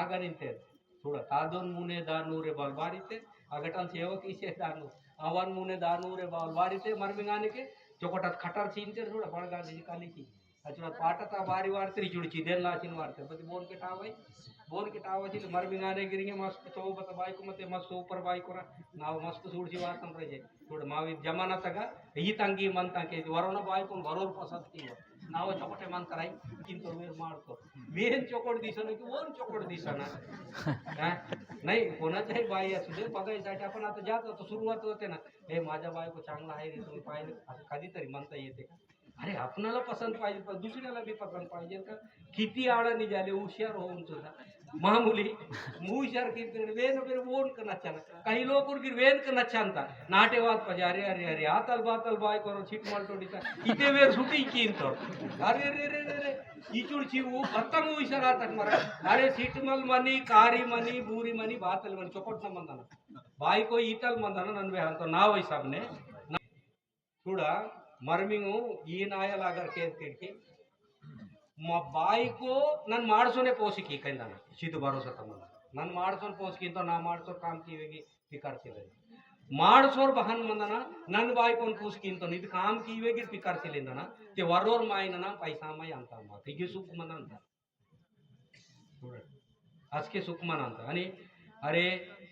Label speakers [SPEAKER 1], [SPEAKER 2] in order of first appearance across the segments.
[SPEAKER 1] मागा निंते थोड़ा तादोन मुने दानूरे बाल बारीते अगटल सेवक इसे दानू आवन मुने दानूरे बाल बारीते मरमिंगाने के चोकटात खटर चीनते थोड़ा बड़गा दी काली की अचुरा पाटता बारी वारते चुड़ची देन लाचिन वारते बती बोन के टावाची मरमिंगाने गिरिंगे मस्त चौबत बाई को मते मस्त ऊपर बाई कोरा ನಾವು ಮಸ್ತ್ ಸೂಡ್ಸಿ ವಾರ್ತಂ ಪ್ರಜೆ ನೋಡಿ ಮಾವಿ ಜಮಾನ ತಗ ಈ ತಂಗಿ ಮಂತಂಕೆ ವರೋಣ ಬಾಯಿ ಕೊಂಡು ವರೋರ್ ಪಸಂದ್ ಕಿವ ನಾವು ಚೊಕಟೆ ಮಂತರಾಯಿ किंतु वेर मारतो वेन चोकोड दिसना की ओन चोकोड दिसना नाही कोणाच्याही बाई असू दे बघायसाठी आपण आता जात होतो सुरुवात होते ना हे माझ्या बायको चांगला आहे रे तुम्ही पाहिलं असं कधीतरी म्हणता येते का अरे आपणाला पसंत पाहिजे पण दुसऱ्याला बी पसंत पाहिजे का किती आळणी झाले हुशार होऊन सुद्धा मामूली हुशार किती वेन वेर ओन का नच्छाना काही लोक वेन का नच्छानता नाटेवाद पाहिजे अरे अरे अरे आतल बातल बाय करो छिट मालटोडीचा इथे वेर सुटी कीनतो अरे रे रे रे रे इचुड चिवू भत्तम हुशार आतात मरा अरे ಸಿಟ್ಮಲ್ ಮನಿ ಕಾರಿ ಮನಿ ಬೂರಿ ಮನಿ ಬಾತಲ್ ಮನಿ ಚೊಕೊಟ್ನ ಮಂದನ ಬಾಯಿ ಕೋ ಈತಲ್ ಮಂದನ ನನ್ವೆ ಅಂತ ನಾವ್ ಹಿಸಾಬ್ನೆ ಕೂಡ ಮರ್ಮಿಂಗು ಈ ನಾಯಲಾಗರ್ ಕೇಳ್ತಿಡ್ಕಿ ಬಾಯಿ ಕೋ ನನ್ ಮಾಡ್ಸೋನೆ ಪೋಸಿಕಿ ಕೈಂದಾನ ಸಿದ್ದು ಭರೋಸಾ ತಮ್ಮ ನನ್ ಮಾಡ್ಸೋನ್ ಪೋಸಿಕಿ ಅಂತ ನಾ ಮಾಡ್ಸೋ ಕಾಮ್ ಕಿವೆಗಿ ಪಿಕಾರ್ತಿಲ್ಲ ಮಾಡ್ಸೋರ್ ಬಹನ್ ಮಂದನ ನನ್ ಬಾಯಿ कोण ಪೋಸಿಕಿ ಅಂತ ಇದು ಕಾಮ್ ಕಿವೆಗಿ ಪಿಕಾರ್ತಿಲಿಂದನ ते वरोर मायना पैसा माई अंता मात हिगे सुख मन अंता आज के सुख मन अंता आणि अरे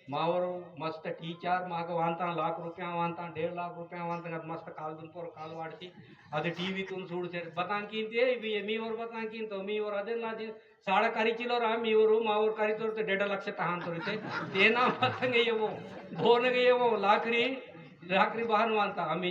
[SPEAKER 1] मावर मस्त टीचर माग वांता लाख रुपया वांता 1.5 लाख रुपया वांता मस्त काल दून पोर काल वाढती अरे टीव्ही तून सोडते बतान किंते मी वर बतान किंतो मी वर अदे लाजी साडा कारी किलो रा मी वर मावर कारी तोर 1.5 लाख तहान तोरते ते ना मतंगे येवो बोनगे येवो लाकरी लाकरी बहान वांता आम्ही